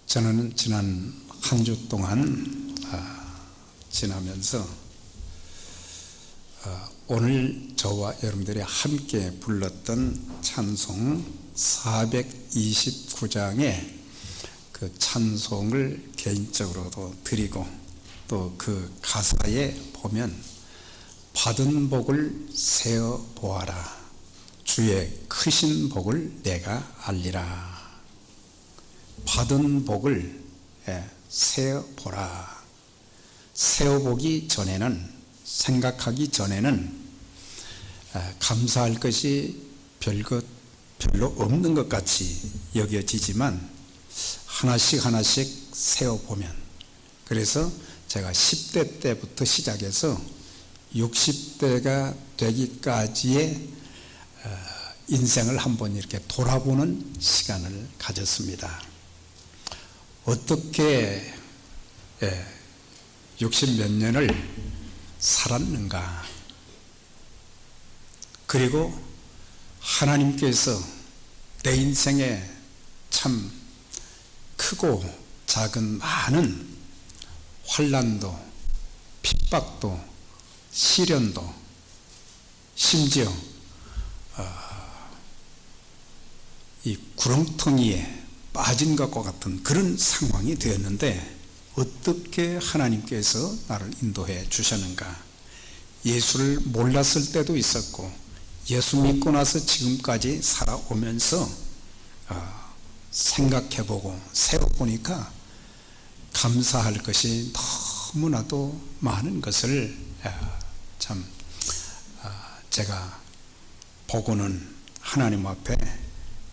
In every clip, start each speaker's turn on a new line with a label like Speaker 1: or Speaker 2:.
Speaker 1: 저는 지난 한 주 동안 지나면서 오늘 저와 여러분들이 함께 불렀던 찬송 429장의 그 찬송을 개인적으로도 드리고 또 그 가사에 보면 받은 복을 세어 보아라, 주의 크신 복을 내가 알리라. 받은 복을 세어 보라. 세어 보기 전에는, 생각하기 전에는 감사할 것이 별로 없는 것 같이 여겨지지만 하나씩 하나씩 세어보면, 그래서 제가 10대 때부터 시작해서 60대가 되기까지의 인생을 한번 이렇게 돌아보는 시간을 가졌습니다. 어떻게 60몇 년을 살았는가, 그리고 하나님께서 내 인생에 참 크고 작은 많은 환난도, 핍박도, 시련도, 심지어 이 구렁텅이에 빠진 것과 같은 그런 상황이 되었는데 어떻게 하나님께서 나를 인도해 주셨는가. 예수를 몰랐을 때도 있었고 예수 믿고 나서 지금까지 살아오면서 생각해보고 세워보니까 감사할 것이 너무나도 많은 것을 참 제가 보고는 하나님 앞에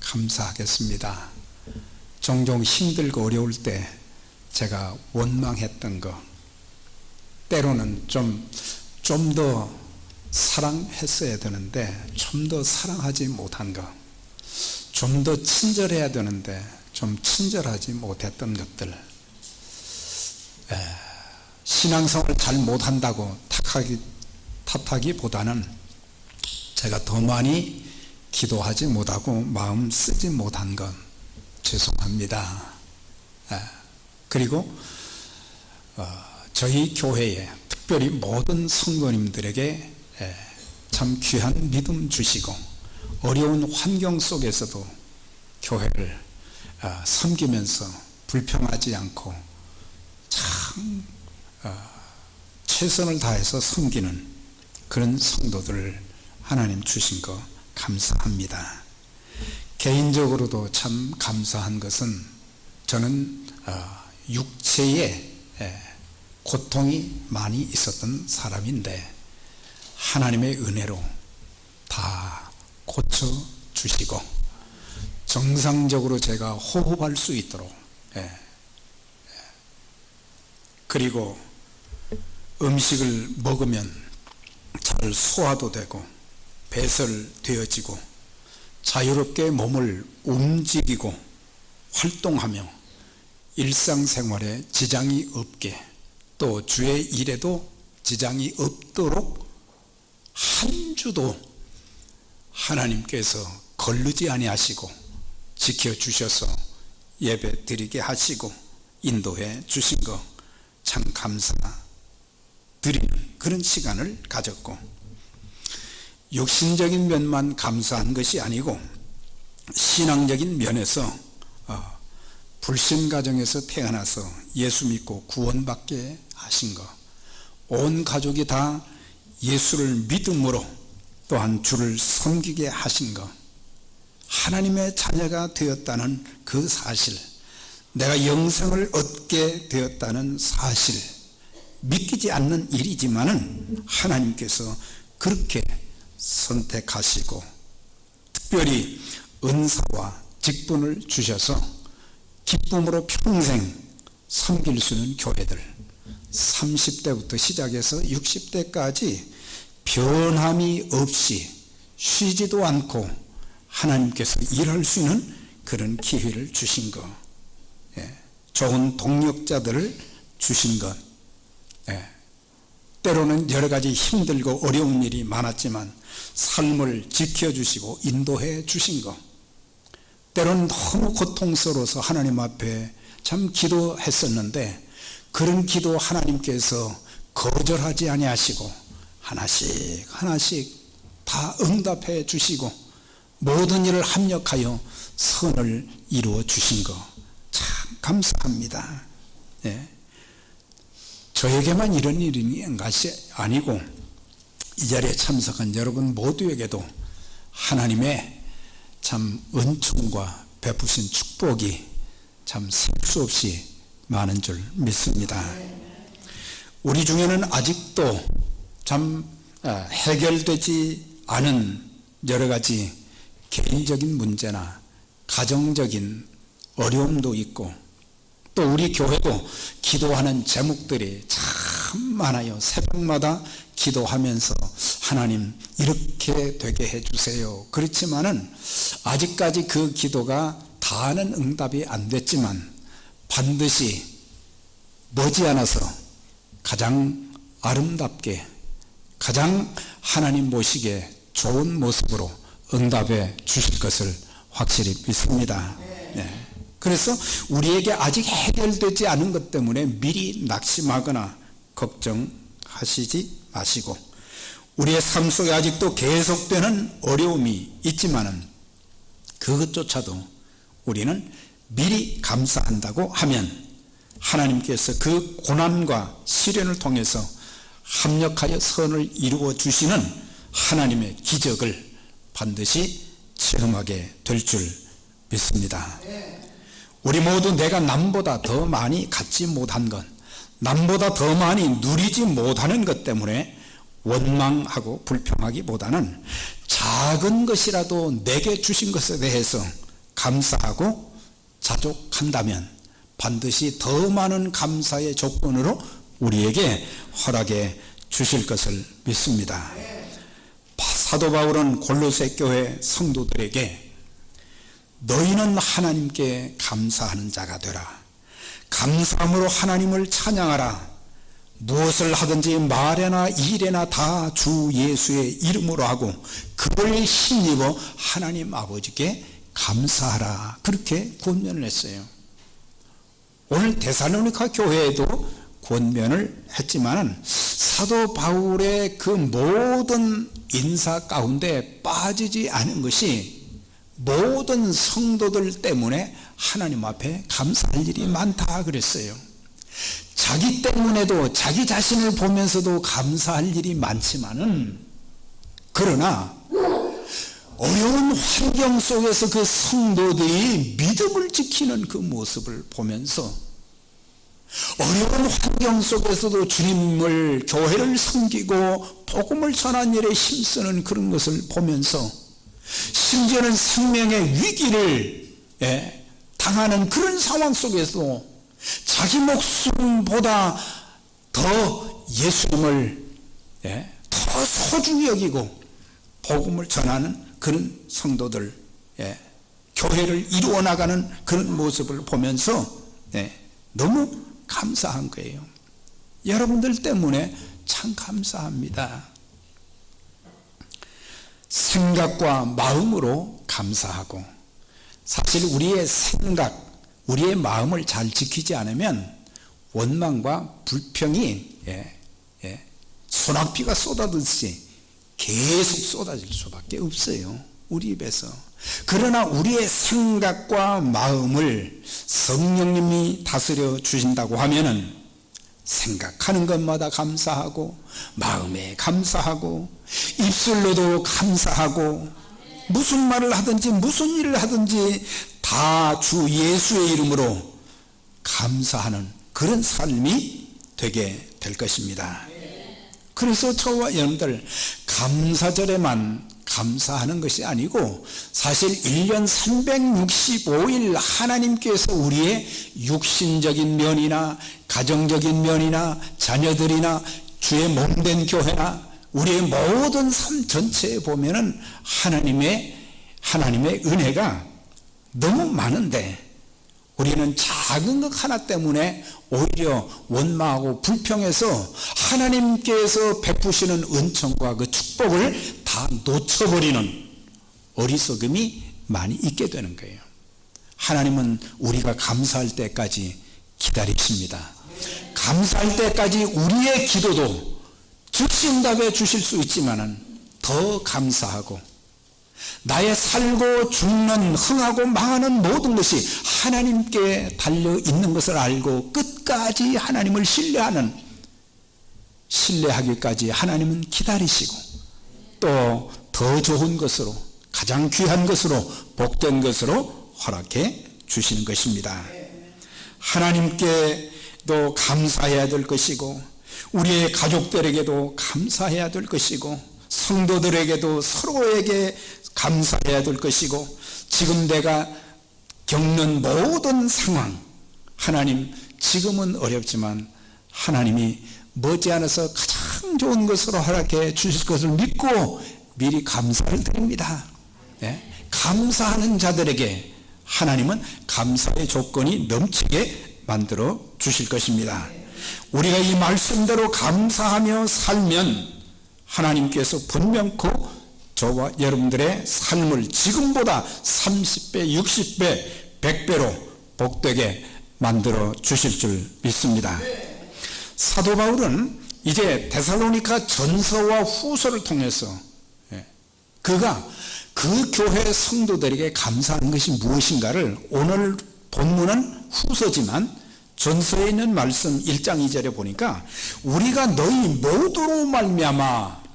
Speaker 1: 감사하겠습니다. 종종 힘들고 어려울 때 제가 원망했던 거, 때로는 좀 더 사랑했어야 되는데 좀 더 사랑하지 못한 거, 좀 더 친절해야 되는데 좀 친절하지 못했던 것들, 신앙생활을 잘 못한다고 탓하기보다는 제가 더 많이 기도하지 못하고 마음 쓰지 못한 건 죄송합니다. 그리고 저희 교회에 특별히 모든 성도님들에게 참 귀한 믿음 주시고 어려운 환경 속에서도 교회를 섬기면서 불평하지 않고 참 최선을 다해서 섬기는 그런 성도들을 하나님 주신 거 감사합니다. 개인적으로도 참 감사한 것은 저는 육체에 고통이 많이 있었던 사람인데 하나님의 은혜로 다 고쳐주시고 정상적으로 제가 호흡할 수 있도록, 그리고 음식을 먹으면 잘 소화도 되고 배설되어지고 자유롭게 몸을 움직이고 활동하며 일상생활에 지장이 없게, 또 주의 일에도 지장이 없도록 한 주도 하나님께서 거르지 아니하시고 지켜주셔서 예배 드리게 하시고 인도해 주신 거 참 감사드리는 그런 시간을 가졌고, 육신적인 면만 감사한 것이 아니고 신앙적인 면에서 불신 가정에서 태어나서 예수 믿고 구원받게 하신 것, 온 가족이 다 예수를 믿음으로 또한 주를 섬기게 하신 것, 하나님의 자녀가 되었다는 그 사실, 내가 영생을 얻게 되었다는 사실, 믿기지 않는 일이지만은 하나님께서 그렇게 선택하시고 특별히 은사와 직분을 주셔서 기쁨으로 평생 섬길 수 있는 교회들, 30대부터 시작해서 60대까지 변함이 없이 쉬지도 않고 하나님께서 일할 수 있는 그런 기회를 주신 것, 좋은 동력자들을 주신 것, 때로는 여러 가지 힘들고 어려운 일이 많았지만 삶을 지켜주시고 인도해 주신 것, 때로는 너무 고통스러워서 하나님 앞에 참 기도했었는데 그런 기도 하나님께서 거절하지 아니하시고 하나씩 하나씩 다 응답해 주시고 모든 일을 합력하여 선을 이루어 주신 거 참 감사합니다. 예. 저에게만 이런 일이 있는 것이 아니고 이 자리에 참석한 여러분 모두에게도 하나님의 참 은총과 베푸신 축복이 참 셀 수 없이 많은 줄 믿습니다. 우리 중에는 아직도 참 해결되지 않은 여러 가지 개인적인 문제나 가정적인 어려움도 있고 또 우리 교회도 기도하는 제목들이 참 많아요. 새벽마다 기도하면서 하나님 이렇게 되게 해주세요. 그렇지만은 아직까지 그 기도가 다는 응답이 안 됐지만 반드시 머지않아서 가장 아름답게 가장 하나님 보시기에 좋은 모습으로 응답해 주실 것을 확실히 믿습니다. 네. 그래서 우리에게 아직 해결되지 않은 것 때문에 미리 낙심하거나 걱정하시지 마시고 우리의 삶 속에 아직도 계속되는 어려움이 있지만은 그것조차도 우리는 미리 감사한다고 하면 하나님께서 그 고난과 시련을 통해서 합력하여 선을 이루어 주시는 하나님의 기적을 반드시 체험하게 될 줄 믿습니다. 우리 모두 내가 남보다 더 많이 갖지 못한 것, 남보다 더 많이 누리지 못하는 것 때문에 원망하고 불평하기보다는 작은 것이라도 내게 주신 것에 대해서 감사하고 자족한다면 반드시 더 많은 감사의 조건으로 우리에게 허락해 주실 것을 믿습니다. 사도 바울은 골로새 교회 성도들에게 너희는 하나님께 감사하는 자가 되라. 감사함으로 하나님을 찬양하라. 무엇을 하든지 말에나 일에나 다 주 예수의 이름으로 하고 그를 힘입어 하나님 아버지께 감사하라. 그렇게 권면을 했어요. 오늘 데살로니가 교회에도 권면을 했지만 사도 바울의 그 모든 인사 가운데 빠지지 않은 것이 모든 성도들 때문에 하나님 앞에 감사할 일이 많다 그랬어요. 자기 때문에도 자기 자신을 보면서도 감사할 일이 많지만은 그러나 어려운 환경 속에서 그 성도들이 믿음을 지키는 그 모습을 보면서 어려운 환경 속에서도 주님을 교회를 섬기고 복음을 전하는 일에 힘쓰는 그런 것을 보면서 심지어는 생명의 위기를 당하는 그런 상황 속에서도 자기 목숨보다 더 예수님을 더 소중히 여기고 복음을 전하는 그런 성도들, 교회를 이루어 나가는 그런 모습을 보면서 너무 감사한 거예요. 여러분들 때문에 참 감사합니다. 생각과 마음으로 감사하고 사실 우리의 생각, 우리의 마음을 잘 지키지 않으면 원망과 불평이 소낙비가 쏟아지듯이 계속 쏟아질 수밖에 없어요. 우리 입에서. 그러나 우리의 생각과 마음을 성령님이 다스려 주신다고 하면은 생각하는 것마다 감사하고 마음에 감사하고 입술로도 감사하고 무슨 말을 하든지 무슨 일을 하든지 다 주 예수의 이름으로 감사하는 그런 삶이 되게 될 것입니다. 그래서 저와 여러분들 감사절에만 감사하는 것이 아니고 사실 1년 365일 하나님께서 우리의 육신적인 면이나 가정적인 면이나 자녀들이나 주의 몸된 교회나 우리의 모든 삶 전체에 보면은 하나님의 은혜가 너무 많은데 우리는 작은 것 하나 때문에 오히려 원망하고 불평해서 하나님께서 베푸시는 은총과 그 축복을 다 놓쳐버리는 어리석음이 많이 있게 되는 거예요. 하나님은 우리가 감사할 때까지 기다리십니다. 감사할 때까지 우리의 기도도 즉시 응답해 주실 수 있지만은 더 감사하고 나의 살고 죽는 흥하고 망하는 모든 것이 하나님께 달려 있는 것을 알고 끝까지 하나님을 신뢰하기까지 하나님은 기다리시고 또 더 좋은 것으로 가장 귀한 것으로 복된 것으로 허락해 주시는 것입니다. 하나님께도 감사해야 될 것이고 우리의 가족들에게도 감사해야 될 것이고 성도들에게도 서로에게 감사해야 될 것이고 지금 내가 겪는 모든 상황 하나님 지금은 어렵지만 하나님이 머지않아서 가장 좋은 것으로 허락해 주실 것을 믿고 미리 감사를 드립니다. 네? 감사하는 자들에게 하나님은 감사의 조건이 넘치게 만들어 주실 것입니다. 우리가 이 말씀대로 감사하며 살면 하나님께서 분명코 저와 여러분들의 삶을 지금보다 30배, 60배, 100배로 복되게 만들어 주실 줄 믿습니다. 사도 바울은 이제 데살로니가 전서와 후서를 통해서 그가 그 교회 성도들에게 감사하는 것이 무엇인가를 오늘 본문은 후서지만 전서에 있는 말씀 1장 2절에 보니까 우리가 너희 모두로 말미암아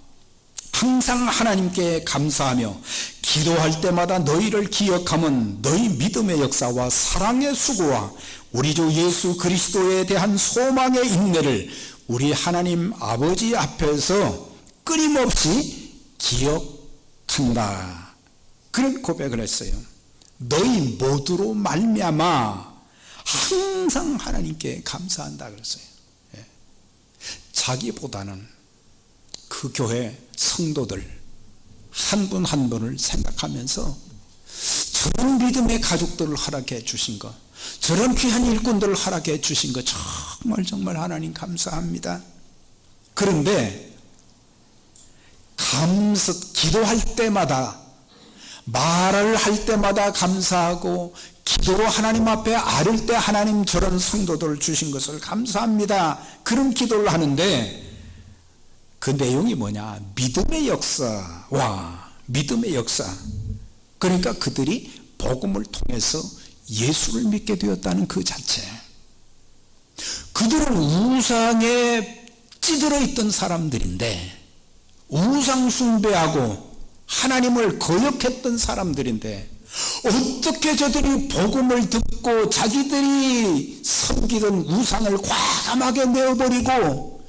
Speaker 1: 항상 하나님께 감사하며 기도할 때마다 너희를 기억하면 너희 믿음의 역사와 사랑의 수고와 우리 주 예수 그리스도에 대한 소망의 인내를 우리 하나님 아버지 앞에서 끊임없이 기억한다. 그런 고백을 했어요. 너희 모두로 말미암아 항상 하나님께 감사한다 그랬어요. 자기보다는 그 교회 성도들 한 분 한 분을 생각하면서 저런 믿음의 가족들을 허락해 주신 것, 저런 귀한 일꾼들을 허락해 주신 것 정말 하나님 감사합니다. 그런데 기도할 때마다 말을 할 때마다 감사하고 기도로 하나님 앞에 아릴 때 하나님 저런 성도들을 주신 것을 감사합니다. 그런 기도를 하는데 그 내용이 뭐냐? 믿음의 역사와 믿음의 역사. 그러니까 그들이 복음을 통해서 예수를 믿게 되었다는 그 자체. 그들은 우상에 찌들어 있던 사람들인데 우상 숭배하고 하나님을 거역했던 사람들인데 어떻게 저들이 복음을 듣고 자기들이 섬기던 우상을 과감하게 내어버리고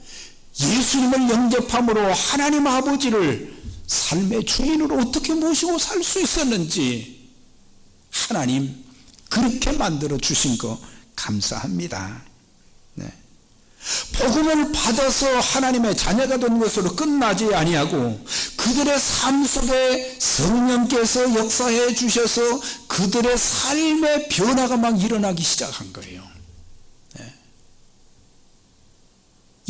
Speaker 1: 예수님을 영접함으로 하나님 아버지를 삶의 주인으로 어떻게 모시고 살 수 있었는지 하나님 그렇게 만들어 주신 거 감사합니다. 네. 복음을 받아서 하나님의 자녀가 된 것으로 끝나지 아니하고 그들의 삶 속에 성령께서 역사해 주셔서 그들의 삶의 변화가 막 일어나기 시작한 거예요. 네.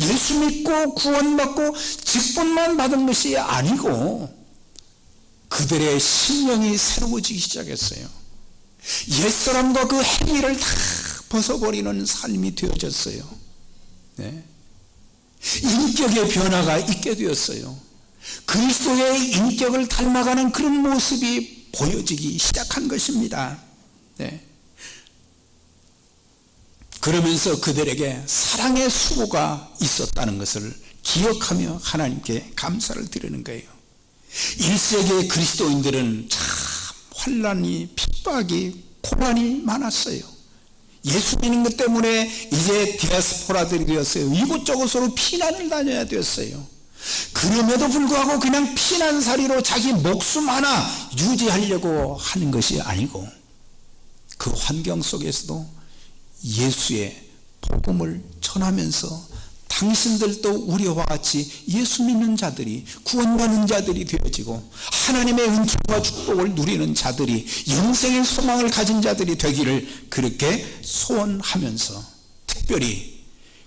Speaker 1: 예수 믿고 구원받고 직분만 받은 것이 아니고 그들의 심령이 새로워지기 시작했어요. 옛사람과 그 행위를 다 벗어버리는 삶이 되어졌어요. 네. 인격의 변화가 있게 되었어요. 그리스도의 인격을 닮아가는 그런 모습이 보여지기 시작한 것입니다. 네. 그러면서 그들에게 사랑의 수고가 있었다는 것을 기억하며 하나님께 감사를 드리는 거예요. 1세기의 그리스도인들은 참 환난이 핍박이 고난이 많았어요. 예수 믿는 것 때문에 이제 디아스포라들이 되었어요. 이곳저곳으로 피난을 다녀야 되었어요. 그럼에도 불구하고 그냥 피난살이로 자기 목숨 하나 유지하려고 하는 것이 아니고 그 환경 속에서도 예수의 복음을 전하면서 당신들도 우리와 같이 예수 믿는 자들이 구원받는 자들이 되어지고 하나님의 은총과 축복을 누리는 자들이 영생의 소망을 가진 자들이 되기를 그렇게 소원하면서 특별히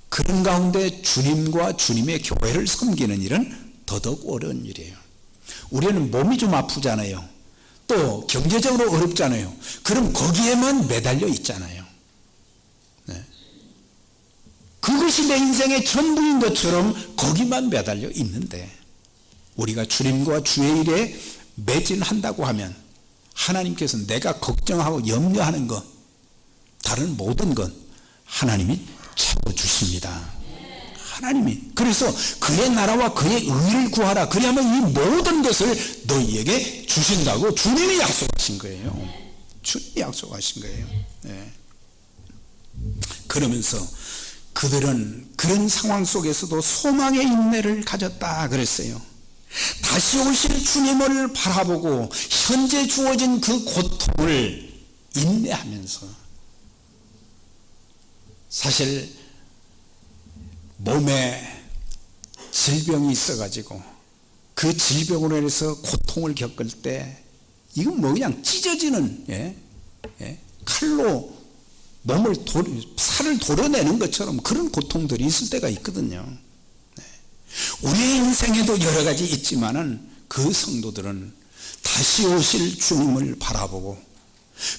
Speaker 1: 그런 가운데 주님과 주님의 교회를 섬기는 일은 더더욱 어려운 일이에요. 우리는 몸이 좀 아프잖아요. 또 경제적으로 어렵잖아요. 그럼 거기에만 매달려 있잖아요. 네. 그것이 내 인생의 전부인 것처럼 거기만 매달려 있는데, 우리가 주님과 주의 일에 매진한다고 하면 하나님께서 내가 걱정하고 염려하는 것, 다른 모든 것 하나님이 채워주십니다. 하나님이. 그래서 그의 나라와 그의 의를 구하라. 그리하면 이 모든 것을 너희에게 주신다고 주님이 약속하신 거예요. 주님이 약속하신 거예요. 네. 그러면서 그들은 그런 상황 속에서도 소망의 인내를 가졌다 그랬어요. 다시 오실 주님을 바라보고 현재 주어진 그 고통을 인내하면서, 사실 몸에 질병이 있어가지고 그 질병으로 인해서 고통을 겪을 때 이건 뭐 그냥 찢어지는 칼로 몸을 살을 도려내는 것처럼 그런 고통들이 있을 때가 있거든요. 우리의 인생에도 여러 가지 있지만은 그 성도들은 다시 오실 주님을 바라보고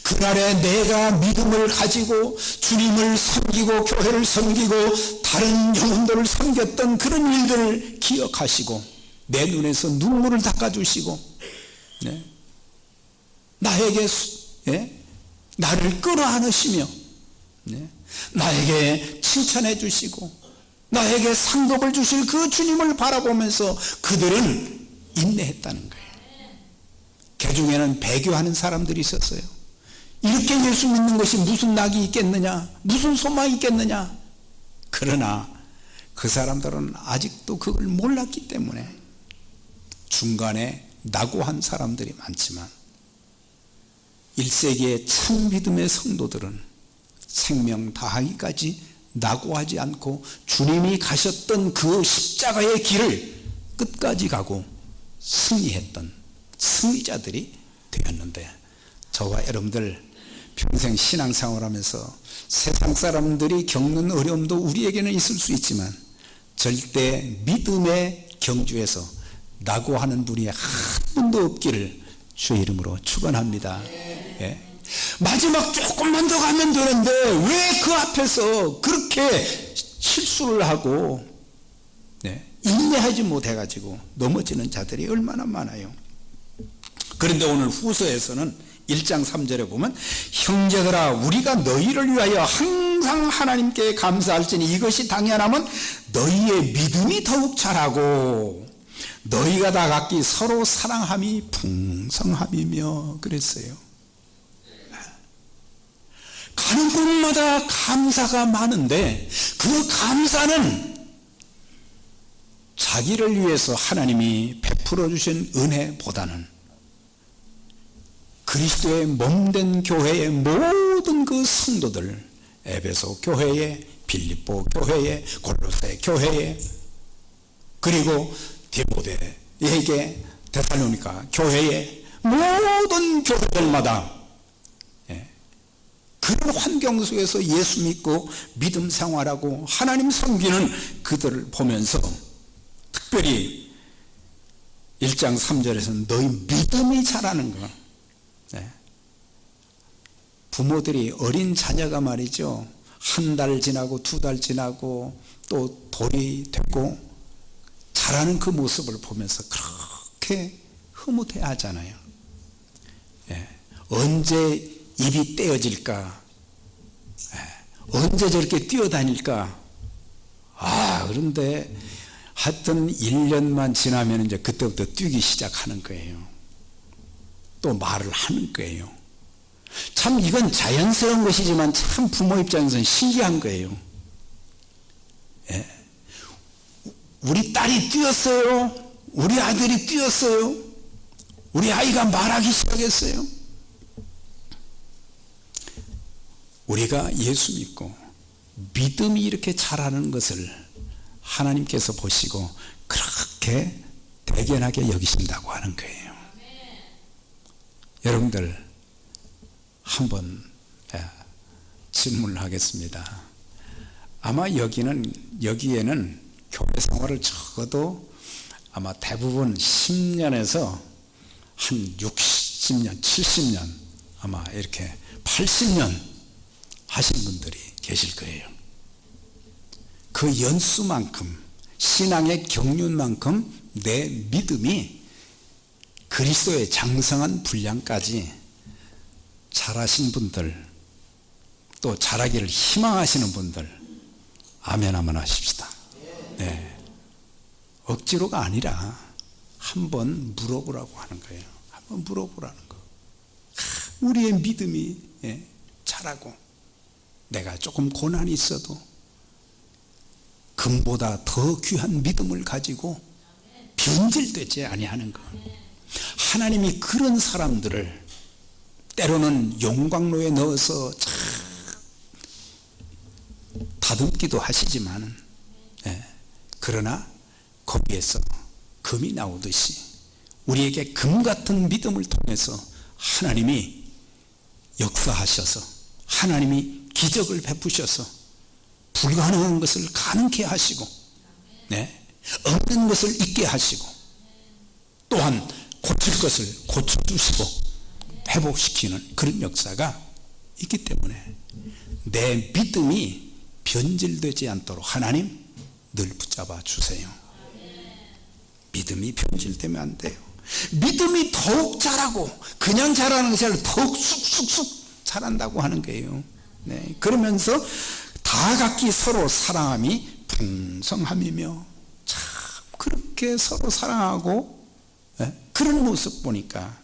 Speaker 1: 그날에 내가 믿음을 가지고 주님을 섬기고 교회를 섬기고 다른 영혼들을 섬겼던 그런 일들을 기억하시고 내 눈에서 눈물을 닦아주시고, 네. 나에게 나를 끌어안으시며, 네. 나에게 칭찬해 주시고 나에게 상급을 주실 그 주님을 바라보면서 그들은 인내했다는 거예요. 그 중에는 배교하는 사람들이 있었어요. 이렇게 예수 믿는 것이 무슨 낙이 있겠느냐, 무슨 소망이 있겠느냐. 그러나 그 사람들은 아직도 그걸 몰랐기 때문에 중간에 낙오한 사람들이 많지만, 1세기의 참 믿음의 성도들은 생명 다하기까지 낙오하지 않고 주님이 가셨던 그 십자가의 길을 끝까지 가고 승리했던 승리자들이 되었는데, 저와 여러분들 평생 신앙생활하면서 세상 사람들이 겪는 어려움도 우리에게는 있을 수 있지만 절대 믿음의 경주에서 낙오하는 분이 한 분도 없기를 주의 이름으로 축원합니다. 예. 마지막 조금만 더 가면 되는데 왜 그 앞에서 그렇게 실수를 하고 인내하지 못해가지고 넘어지는 자들이 얼마나 많아요. 그런데 오늘 후서에서는 1장 3절에 보면, 형제들아 우리가 너희를 위하여 항상 하나님께 감사할지니 이것이 당연하면 너희의 믿음이 더욱 자라고 너희가 다 각기 서로 사랑함이 풍성함이며 그랬어요. 가는 곳마다 감사가 많은데 그 감사는 자기를 위해서 하나님이 베풀어 주신 은혜보다는 그리스도의 몸된 교회의 모든 그 성도들, 에베소 교회에, 빌립보 교회에, 골로새 교회에, 그리고 디모데에게, 데살로니가 교회에, 모든 교회들마다 그런 환경 속에서 예수 믿고 믿음 생활하고 하나님 섬기는 그들을 보면서 특별히 1장 3절에서는 너희 믿음이 자라는 것. 부모들이 어린 자녀가 말이죠, 한 달 지나고 2달 지나고 또 돌이 되고 자라는 그 모습을 보면서 그렇게 흐뭇해 하잖아요. 언제 입이 떼어질까, 언제 저렇게 뛰어다닐까. 그런데 하여튼 1년만 지나면 이제 그때부터 뛰기 시작하는 거예요. 또 말을 하는 거예요. 참 이건 자연스러운 것이지만 참 부모 입장에서는 신기한 거예요. 우리 딸이 뛰었어요. 우리 아들이 뛰었어요. 우리 아이가 말하기 시작했어요. 우리가 예수 믿고 믿음이 이렇게 자라는 것을 하나님께서 보시고 그렇게 대견하게 여기신다고 하는 거예요. 여러분들 한번 질문을 하겠습니다. 아마 여기에는 교회 생활을 적어도 아마 대부분 10년에서 한 60, 60년, 70년, 아마 이렇게 80년 하신 분들이 계실 거예요. 그 연수만큼, 신앙의 경륜만큼 내 믿음이 그리스도의 장성한 분량까지 잘하신 분들, 또 잘하기를 희망하시는 분들, 아멘 한번 하십시다. 네. 억지로가 아니라 한번 물어보라고 하는 거예요. 한번 물어보라는 거. 우리의 믿음이 잘하고 내가 조금 고난이 있어도 금보다 더 귀한 믿음을 가지고 변질되지 아니하는 것. 하나님이 그런 사람들을 때로는 용광로에 넣어서 다듬기도 하시지만, 그러나 거기에서 금이 나오듯이 우리에게 금 같은 믿음을 통해서 하나님이 역사하셔서, 하나님이 기적을 베푸셔서 불가능한 것을 가능케 하시고, 없는 것을 있게 하시고, 또한 고칠 것을 고쳐주시고 회복시키는 그런 역사가 있기 때문에 내 믿음이 변질되지 않도록 하나님 늘 붙잡아 주세요. 믿음이 변질되면 안 돼요. 믿음이 더욱 자라고, 그냥 자라는 것이 아니라 더욱 쑥쑥쑥 자란다고 하는 거예요. 그러면서 다 각기 서로 사랑함이 풍성함이며, 참 그렇게 서로 사랑하고 그런 모습 보니까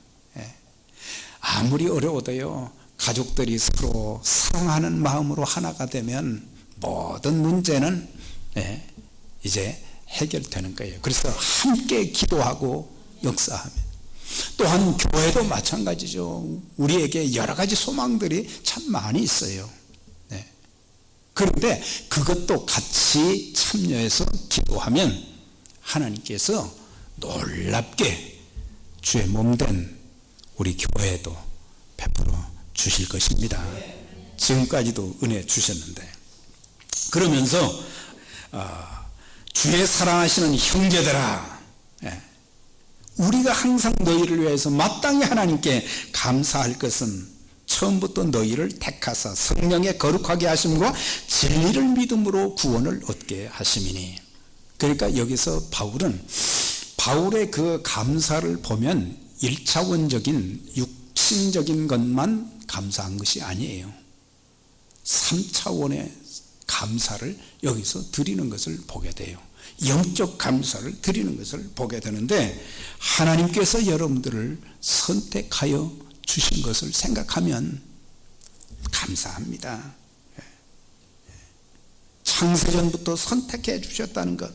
Speaker 1: 아무리 어려워도요, 가족들이 서로 사랑하는 마음으로 하나가 되면 모든 문제는 이제 해결되는 거예요. 그래서 함께 기도하고 역사하면, 또한 교회도 마찬가지죠. 우리에게 여러 가지 소망들이 참 많이 있어요. 그런데 그것도 같이 참여해서 기도하면 하나님께서 놀랍게 주의 몸된 우리 교회도 베풀어 주실 것입니다. 지금까지도 은혜 주셨는데, 그러면서 주의 사랑하시는 형제들아, 우리가 항상 너희를 위해서 마땅히 하나님께 감사할 것은 처음부터 너희를 택하사 성령의 거룩하게 하심과 진리를 믿음으로 구원을 얻게 하심이니. 그러니까 여기서 바울의 그 감사를 보면 1차원적인 육신적인 것만 감사한 것이 아니에요. 3차원의 감사를 여기서 드리는 것을 보게 돼요. 영적 감사를 드리는 것을 보게 되는데, 하나님께서 여러분들을 선택하여 주신 것을 생각하면 감사합니다. 창세전부터 선택해 주셨다는 것,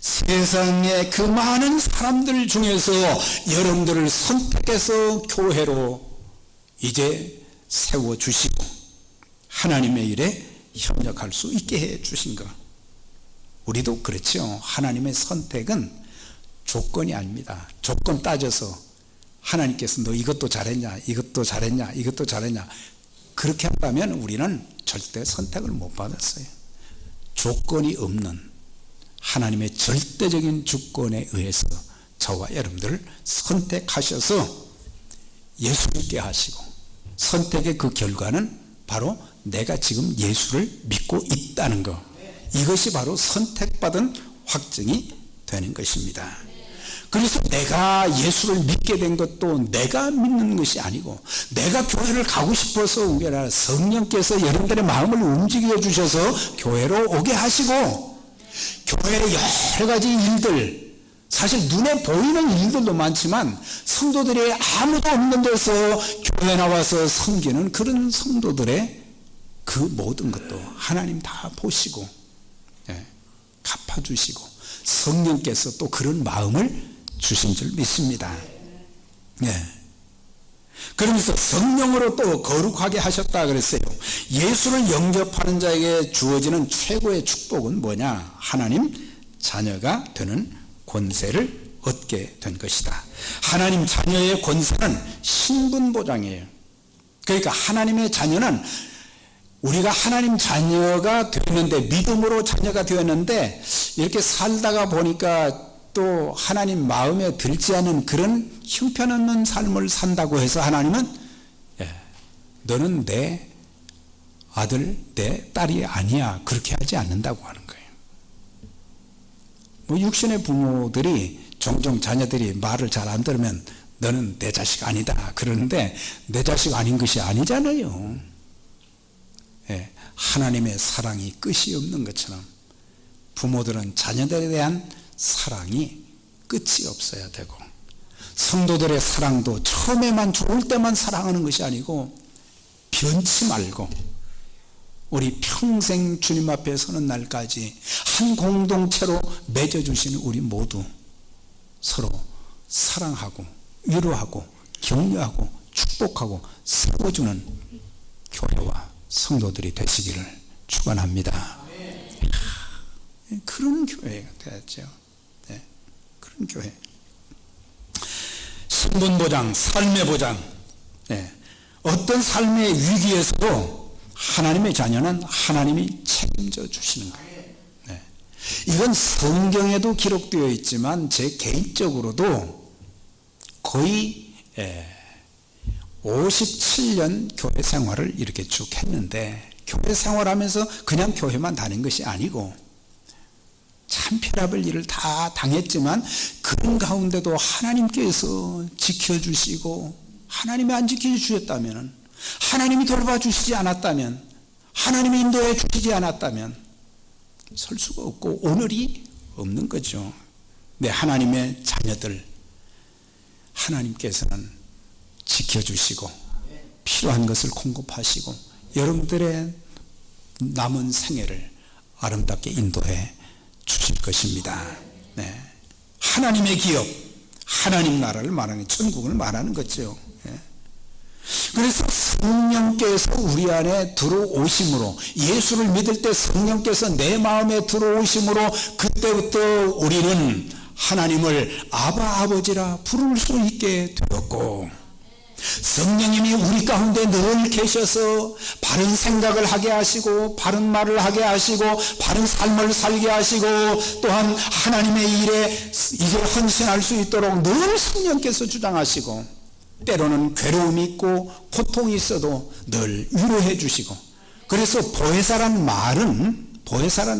Speaker 1: 세상의 그 많은 사람들 중에서 여러분들을 선택해서 교회로 이제 세워주시고 하나님의 일에 협력할 수 있게 해 주신 것. 우리도 그렇죠. 하나님의 선택은 조건이 아닙니다. 조건 따져서 하나님께서 너 이것도 잘했냐, 이것도 잘했냐, 이것도 잘했냐, 그렇게 한다면 우리는 절대 선택을 못 받았어요. 조건이 없는 하나님의 절대적인 주권에 의해서 저와 여러분들을 선택하셔서 예수 믿게 하시고, 선택의 그 결과는 바로 내가 지금 예수를 믿고 있다는 것, 이것이 바로 선택받은 확증이 되는 것입니다. 그래서 내가 예수를 믿게 된 것도 내가 믿는 것이 아니고, 내가 교회를 가고 싶어서 온 게 아니라 성령께서 여러분들의 마음을 움직여 주셔서 교회로 오게 하시고, 교회의 여러 가지 일들, 사실 눈에 보이는 일들도 많지만 성도들이 아무도 없는 데서 교회에 나와서 섬기는 그런 성도들의 그 모든 것도 하나님 다 보시고 갚아주시고, 성령께서 또 그런 마음을 주신 줄 믿습니다. 그러면서 성령으로 또 거룩하게 하셨다 그랬어요. 예수를 영접하는 자에게 주어지는 최고의 축복은 뭐냐? 하나님 자녀가 되는 권세를 얻게 된 것이다. 하나님 자녀의 권세는 신분보장이에요. 그러니까 하나님의 자녀는, 우리가 하나님 자녀가 되었는데, 믿음으로 자녀가 되었는데, 이렇게 살다가 보니까 또 하나님 마음에 들지 않은 그런 형편없는 삶을 산다고 해서 하나님은 너는 내 아들, 내 딸이 아니야, 그렇게 하지 않는다고 하는 거예요. 뭐 육신의 부모들이 종종 자녀들이 말을 잘 안 들으면 너는 내 자식 아니다 그러는데, 내 자식 아닌 것이 아니잖아요. 하나님의 사랑이 끝이 없는 것처럼 부모들은 자녀들에 대한 사랑이 끝이 없어야 되고, 성도들의 사랑도 처음에만 좋을 때만 사랑하는 것이 아니고 변치 말고 우리 평생 주님 앞에 서는 날까지 한 공동체로 맺어주시는 우리 모두 서로 사랑하고 위로하고 격려하고 축복하고 세워주는 교회와 성도들이 되시기를 축원합니다. 그런 교회가 되었죠. 네, 그런 교회. 신분 보장, 삶의 보장. 네, 어떤 삶의 위기에서도 하나님의 자녀는 하나님이 책임져 주시는 거예요. 네, 이건 성경에도 기록되어 있지만 제 개인적으로도 거의 57년 교회 생활을 이렇게 쭉 했는데, 교회 생활하면서 그냥 교회만 다닌 것이 아니고 참 별의별 일을 다 당했지만 그런 가운데도 하나님께서 지켜주시고, 하나님이 안 지켜주셨다면, 하나님이 돌봐주시지 않았다면, 하나님이 인도해 주시지 않았다면 설 수가 없고 오늘이 없는 거죠. 네, 하나님의 자녀들 하나님께서는 지켜주시고 필요한 것을 공급하시고 여러분들의 남은 생애를 아름답게 인도해 주실 것입니다. 네. 하나님의 기업, 하나님 나라를 말하는, 천국을 말하는 거죠. 네. 그래서 성령께서 우리 안에 들어오심으로, 예수를 믿을 때 성령께서 내 마음에 들어오심으로 그때부터 우리는 하나님을 아바 아버지라 부를 수 있게 되었고, 성령님이 우리 가운데 늘 계셔서 바른 생각을 하게 하시고 바른 말을 하게 하시고 바른 삶을 살게 하시고, 또한 하나님의 일에 이제 헌신할 수 있도록 늘 성령께서 주장하시고, 때로는 괴로움이 있고 고통이 있어도 늘 위로해 주시고. 그래서 보혜사라는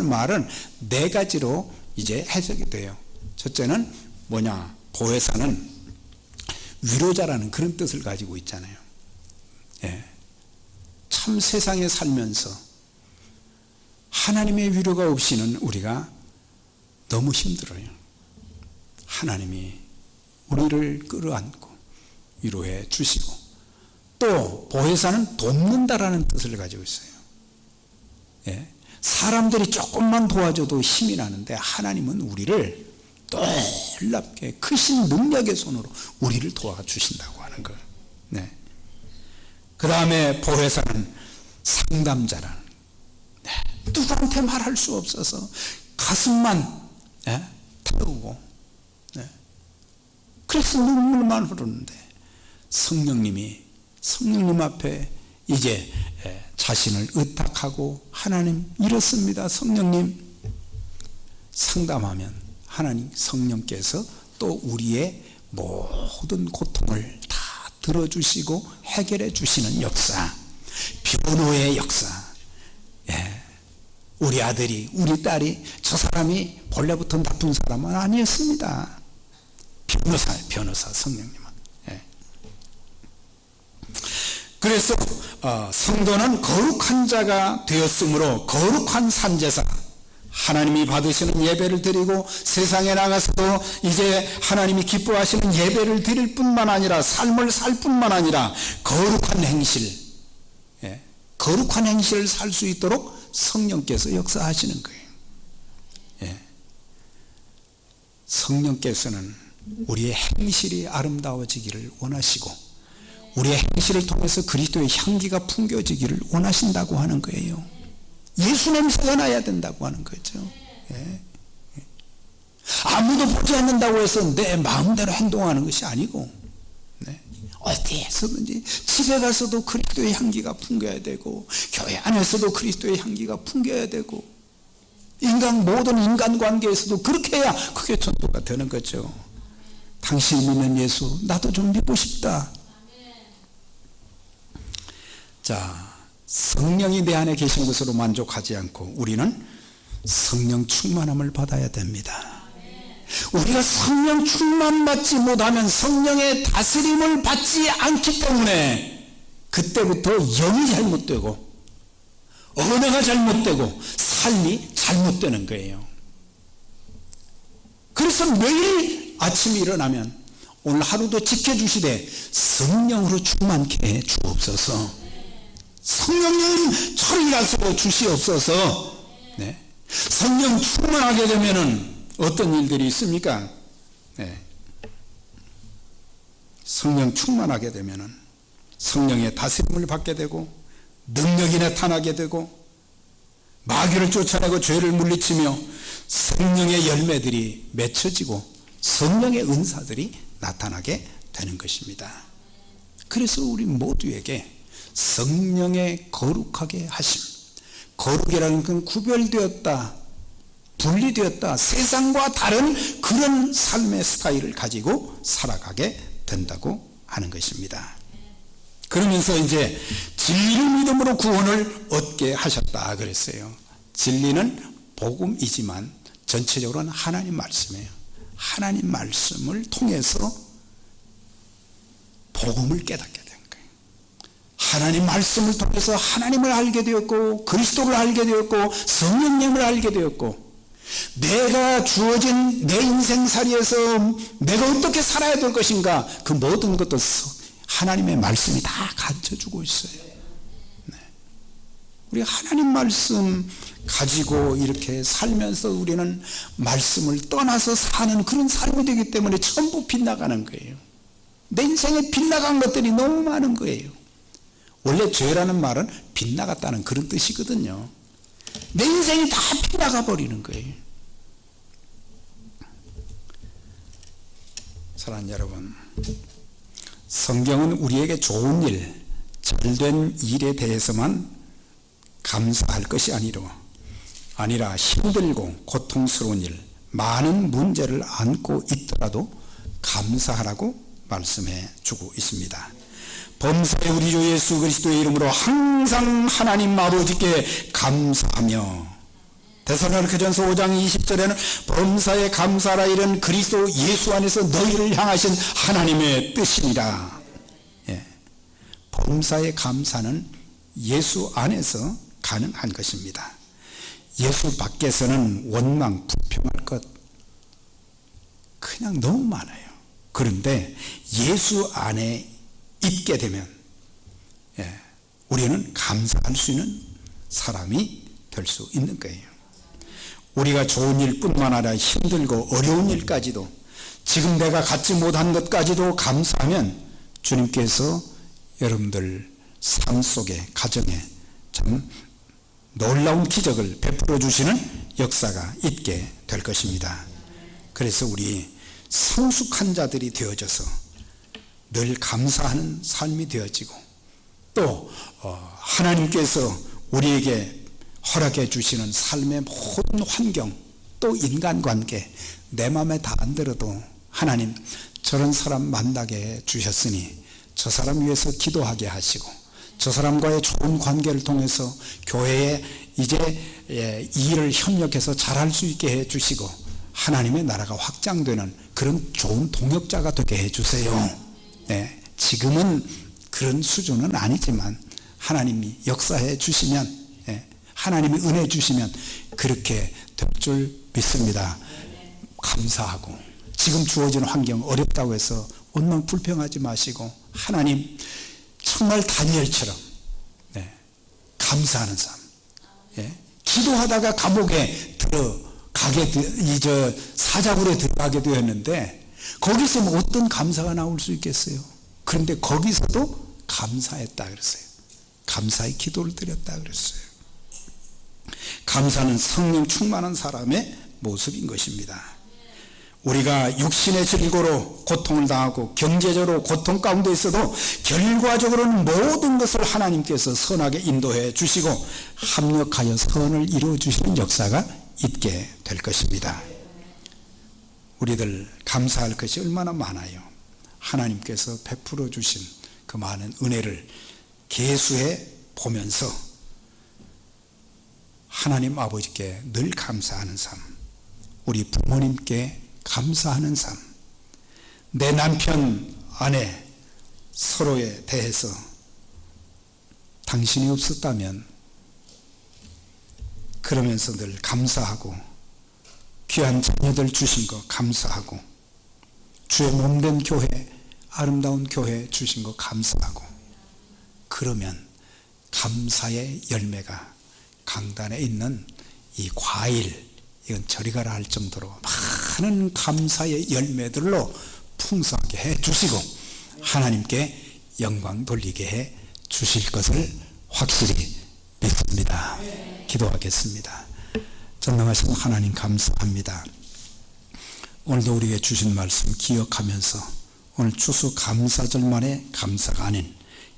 Speaker 1: 말은 네 가지로 이제 해석이 돼요. 첫째는 뭐냐, 보혜사는 위로자라는 그런 뜻을 가지고 있잖아요. 예. 참 세상에 살면서 하나님의 위로가 없이는 우리가 너무 힘들어요. 하나님이 우리를 끌어안고 위로해 주시고, 또 보혜사는 돕는다라는 뜻을 가지고 있어요. 예. 사람들이 조금만 도와줘도 힘이 나는데 하나님은 우리를 놀랍게 크신 능력의 손으로 우리를 도와주신다고 하는 거예요. 네. 그 다음에 보혜사는 상담자라는, 네. 누구한테 말할 수 없어서 가슴만 태우고, 네. 그래서 눈물만 흐르는데 성령님 앞에 이제 자신을 의탁하고, 하나님 이렇습니다, 성령님, 상담하면 하나님 성령께서 또 우리의 모든 고통을 다 들어주시고 해결해 주시는 역사, 변호의 역사. 예. 우리 아들이, 우리 딸이 저 사람이 본래부터 나쁜 사람은 아니었습니다. 변호사 성령님은. 예. 그래서 성도는 거룩한 자가 되었으므로 거룩한 산제사, 하나님이 받으시는 예배를 드리고 세상에 나가서도 이제 하나님이 기뻐하시는 예배를 드릴 뿐만 아니라 삶을 살 뿐만 아니라 거룩한 행실, 거룩한 행실을 살 수 있도록 성령께서 역사하시는 거예요. 성령께서는 우리의 행실이 아름다워지기를 원하시고 우리의 행실을 통해서 그리스도의 향기가 풍겨지기를 원하신다고 하는 거예요. 예수 냄새가 나야 된다고 하는 거죠. 예. 아무도 보지 않는다고 해서 내 마음대로 행동하는 것이 아니고, 네. 어디에서든지 집에 가서도 그리스도의 향기가 풍겨야 되고 교회 안에서도 그리스도의 향기가 풍겨야 되고, 모든 인간관계에서도 그렇게 해야 그게 전도가 되는 거죠. 당신이 믿는 예수 나도 좀 믿고 싶다. 자, 성령이 내 안에 계신 것으로 만족하지 않고 우리는 성령 충만함을 받아야 됩니다. 우리가 성령 충만 받지 못하면 성령의 다스림을 받지 않기 때문에 그때부터 영이 잘못되고 언어가 잘못되고 삶이 잘못되는 거예요. 그래서 매일 아침에 일어나면 오늘 하루도 지켜주시되 성령으로 충만케 해 주옵소서. 성령님 저를 다스려 주시옵소서. 네. 성령 충만하게 되면은 어떤 일들이 있습니까? 네. 성령 충만하게 되면은 성령의 다스림을 받게 되고 능력이 나타나게 되고 마귀를 쫓아내고 죄를 물리치며 성령의 열매들이 맺혀지고 성령의 은사들이 나타나게 되는 것입니다. 그래서 우리 모두에게 성령의 거룩하게 하심, 거룩이라는 건 구별되었다, 분리되었다, 세상과 다른 그런 삶의 스타일을 가지고 살아가게 된다고 하는 것입니다. 그러면서 이제 진리를 믿음으로 구원을 얻게 하셨다 그랬어요. 진리는 복음이지만 전체적으로는 하나님 말씀이에요. 하나님 말씀을 통해서 복음을 깨닫게 된 거예요. 하나님 말씀을 통해서 하나님을 알게 되었고 그리스도를 알게 되었고 성령님을 알게 되었고 내가 주어진 내 인생살이에서 내가 어떻게 살아야 될 것인가 그 모든 것도 하나님의 말씀이 다 가르쳐주고 있어요. 네. 우리 하나님 말씀 가지고 이렇게 살면서 우리는 말씀을 떠나서 사는 그런 삶이 되기 때문에 전부 빗나가는 거예요. 내 인생에 빗나간 것들이 너무 많은 거예요. 원래 죄라는 말은 빗나갔다는 그런 뜻이거든요. 내 인생이 다 빗나가 버리는 거예요. 사랑하는 여러분, 성경은 우리에게 좋은 일, 잘된 일에 대해서만 감사할 것이 아니라 힘들고 고통스러운 일, 많은 문제를 안고 있더라도 감사하라고 말씀해 주고 있습니다. 범사의 우리 주 예수 그리스도의 이름으로 항상 하나님 아버지께 감사하며, 데살로니가전서 5장 20절에는 범사에 감사하라 이런 그리스도 예수 안에서 너희를 향하신 하나님의 뜻이니라. 예. 범사의 감사는 예수 안에서 가능한 것입니다. 예수 밖에서는 원망, 불평할 것 그냥 너무 많아요. 그런데 예수 안에 있게 되면 우리는 감사할 수 있는 사람이 될 수 있는 거예요. 우리가 좋은 일뿐만 아니라 힘들고 어려운 일까지도, 지금 내가 갖지 못한 것까지도 감사하면 주님께서 여러분들 삶 속에, 가정에 참 놀라운 기적을 베풀어 주시는 역사가 있게 될 것입니다. 그래서 우리 성숙한 자들이 되어져서 늘 감사하는 삶이 되어지고, 또 하나님께서 우리에게 허락해 주시는 삶의 모든 환경, 또 인간관계, 내 마음에 다 안 들어도 하나님 저런 사람 만나게 주셨으니 저 사람 위해서 기도하게 하시고, 저 사람과의 좋은 관계를 통해서 교회에 이제 이 일을 협력해서 잘할 수 있게 해 주시고 하나님의 나라가 확장되는 그런 좋은 동역자가 되게 해 주세요. 네, 지금은 그런 수준은 아니지만 하나님이 역사해 주시면, 하나님이 은혜 주시면 그렇게 될 줄 믿습니다. 감사하고, 지금 주어진 환경 어렵다고 해서 원망 불평하지 마시고 하나님 정말 다니엘처럼 감사하는 삶. 기도하다가 감옥에 들어가게 사자굴에 들어가게 되었는데 거기서 뭐 어떤 감사가 나올 수 있겠어요? 그런데 거기서도 감사했다 그랬어요. 감사의 기도를 드렸다 그랬어요. 감사는 성령 충만한 사람의 모습인 것입니다. 우리가 육신의 질고로 고통을 당하고 경제적으로 고통 가운데 있어도 결과적으로는 모든 것을 하나님께서 선하게 인도해 주시고 합력하여 선을 이루어 주시는 역사가 있게 될 것입니다. 우리들 감사할 것이 얼마나 많아요. 하나님께서 베풀어 주신 그 많은 은혜를 계수해 보면서 하나님 아버지께 늘 감사하는 삶, 우리 부모님께 감사하는 삶, 내 남편, 아내 서로에 대해서 당신이 없었다면 그러면서 늘 감사하고 귀한 자녀들 주신 거 감사하고 주의 몸된 교회, 아름다운 교회 주신 거 감사하고 그러면 감사의 열매가 강단에 있는 이 과일, 이건 저리 가라 할 정도로 많은 감사의 열매들로 풍성하게 해 주시고 하나님께 영광 돌리게 해 주실 것을 확실히 믿습니다. 기도하겠습니다. 전능하신 하나님 감사합니다. 오늘도 우리에게 주신 말씀 기억하면서 오늘 추수감사절만의 감사가 아닌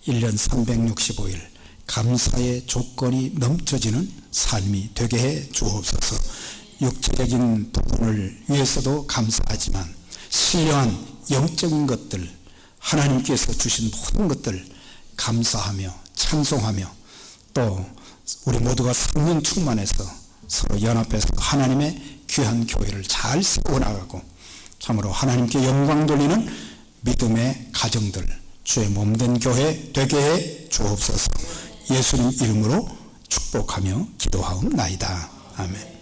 Speaker 1: 1년 365일 감사의 조건이 넘쳐지는 삶이 되게 해 주옵소서. 육체적인 부분을 위해서도 감사하지만 신령한 영적인 것들, 하나님께서 주신 모든 것들 감사하며 찬송하며 또 우리 모두가 성령 충만해서 서로 연합해서 하나님의 귀한 교회를 잘 세워나가고 참으로 하나님께 영광 돌리는 믿음의 가정들, 주의 몸된 교회 되게 해 주옵소서. 예수님 이름으로 축복하며 기도하옵나이다. 아멘.